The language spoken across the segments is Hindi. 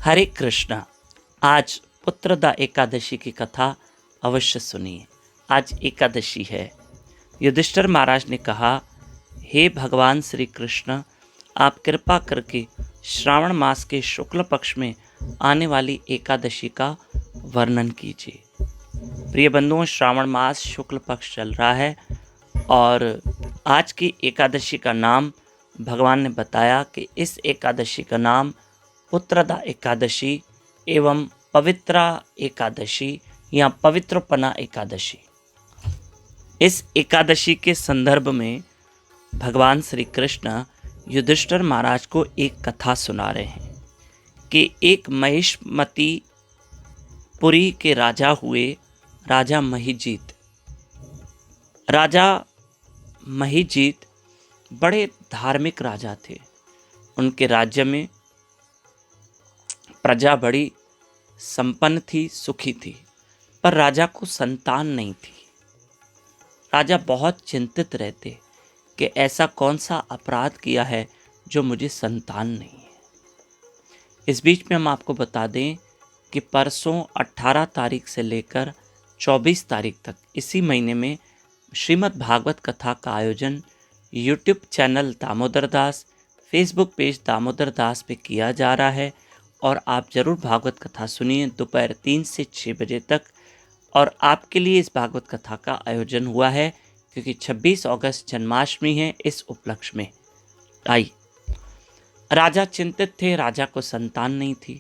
हरे कृष्णा। आज पुत्रदा एकादशी की कथा अवश्य सुनिए। आज एकादशी है। युधिष्ठिर महाराज ने कहा, हे भगवान श्री कृष्ण, आप कृपा करके श्रावण मास के शुक्ल पक्ष में आने वाली एकादशी का वर्णन कीजिए। प्रिय बंधुओं, श्रावण मास शुक्ल पक्ष चल रहा है और आज की एकादशी का नाम भगवान ने बताया कि इस एकादशी का नाम पुत्रदा एकादशी एवं पवित्रा एकादशी या पवित्रपना एकादशी। इस एकादशी के संदर्भ में भगवान श्री कृष्ण युधिष्ठिर महाराज को एक कथा सुना रहे हैं कि एक महिष्मती पुरी के राजा हुए, राजा महिजीत। राजा महिजीत बड़े धार्मिक राजा थे। उनके राज्य में प्रजा बड़ी संपन्न थी, सुखी थी, पर राजा को संतान नहीं थी। राजा बहुत चिंतित रहते कि ऐसा कौन सा अपराध किया है जो मुझे संतान नहीं है। इस बीच में हम आपको बता दें कि परसों 18 तारीख से लेकर 24 तारीख तक इसी महीने में श्रीमद् भागवत कथा का आयोजन YouTube channel Damodar Das, Facebook page Damodar Das पे किया जा रहा है और आप ज़रूर भागवत कथा सुनिए दोपहर 3 से 6 बजे तक। और आपके लिए इस भागवत कथा का आयोजन हुआ है क्योंकि 26 अगस्त जन्माष्टमी है। इस उपलक्ष्य में आई राजा चिंतित थे, राजा को संतान नहीं थी।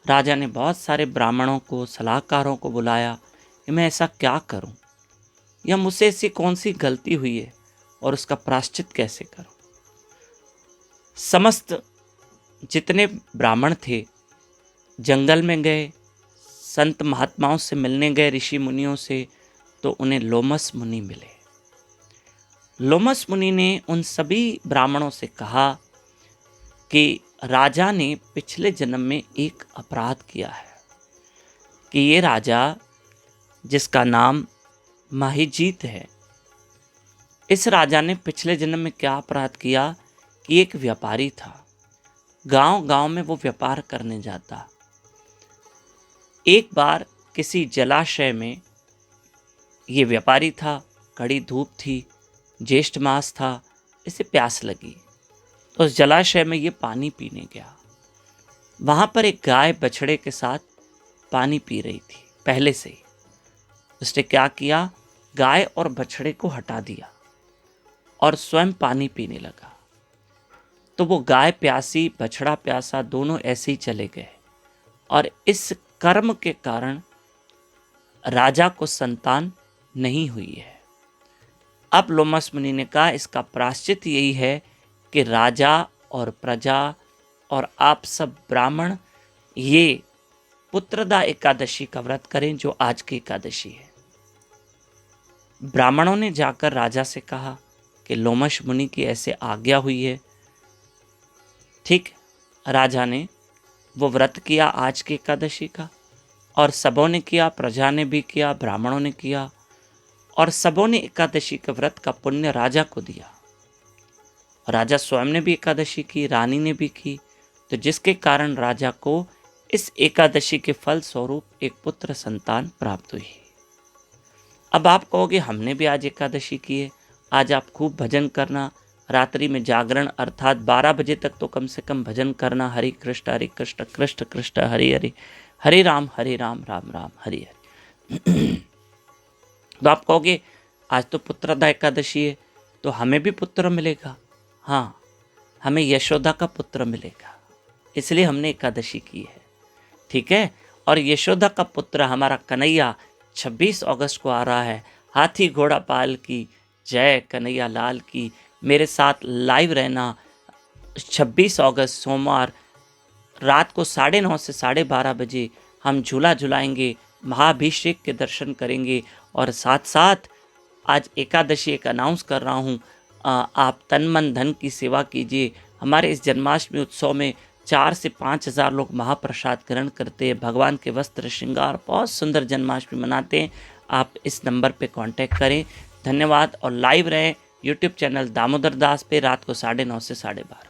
राजा ने बहुत सारे ब्राह्मणों को, सलाहकारों को बुलाया कि मैं ऐसा क्या करूं, या मुझसे ऐसी कौन सी गलती हुई है और उसका प्रायश्चित कैसे करूं। समस्त जितने ब्राह्मण थे जंगल में गए, संत महात्माओं से मिलने गए, ऋषि मुनियों से, तो उन्हें लोमस मुनि मिले। लोमस मुनि ने उन सभी ब्राह्मणों से कहा कि राजा ने पिछले जन्म में एक अपराध किया है, कि ये राजा जिसका नाम महिजीत है, इस राजा ने पिछले जन्म में क्या अपराध किया कि एक व्यापारी था। गांव गांव में वो व्यापार करने जाता। एक बार किसी जलाशय में ये व्यापारी था, कड़ी धूप थी, ज्येष्ठ मास था, इसे प्यास लगी तो उस जलाशय में ये पानी पीने गया। वहां पर एक गाय बछड़े के साथ पानी पी रही थी पहले से ही। उसने क्या किया, गाय और बछड़े को हटा दिया और स्वयं पानी पीने लगा। तो वो गाय प्यासी, बछड़ा प्यासा, दोनों ऐसे ही चले गए और इस कर्म के कारण राजा को संतान नहीं हुई है। अब लोमस मुनि ने कहा, इसका प्रायश्चित यही है कि राजा और प्रजा और आप सब ब्राह्मण ये पुत्रदा एकादशी का व्रत करें जो आज की एकादशी है। ब्राह्मणों ने जाकर राजा से कहा कि लोमस मुनि की ऐसे आज्ञा हुई है। ठीक, राजा ने वो व्रत किया आज की एकादशी का, और सबों ने किया, प्रजा ने भी किया, ब्राह्मणों ने किया, और सबों ने एकादशी के व्रत का पुण्य राजा को दिया। राजा स्वयं ने भी एकादशी की, रानी ने भी की, तो जिसके कारण राजा को इस एकादशी के फल स्वरूप एक पुत्र संतान प्राप्त हुई। अब आप कहोगे हमने भी आज एकादशी की है। आज आप खूब भजन करना, रात्रि में जागरण अर्थात 12 बजे तक तो कम से कम भजन करना। हरे कृष्ण कृष्ण कृष्ण हरे हरे, हरे राम राम राम हरे हरे। तो आप कहोगे आज तो पुत्रदा एकादशी है तो हमें भी पुत्र मिलेगा। हाँ, हमें यशोदा का पुत्र मिलेगा, इसलिए हमने एकादशी की है। ठीक है, और यशोदा का पुत्र हमारा कन्हैया 26 अगस्त को आ रहा है। हाथी घोड़ा पाल की जय, कन्हैया लाल की। मेरे साथ लाइव रहना 26 अगस्त सोमवार रात को 9:30 से 12:30 बजे हम झूला झुलाएंगे, महाअभिषेक के दर्शन करेंगे। और साथ साथ आज एकादशी एक अनाउंस कर रहा हूँ, आप तन मन धन की सेवा कीजिए। हमारे इस जन्माष्टमी उत्सव में 4 से 5 हज़ार लोग महाप्रसाद ग्रहण करते हैं। भगवान के वस्त्र श्रृंगार, बहुत सुंदर जन्माष्टमी मनाते हैं। आप इस नंबर पे कांटेक्ट करें। धन्यवाद। और लाइव रहें यूट्यूब चैनल दामोदर दास पे रात को 9:30 से 12:30।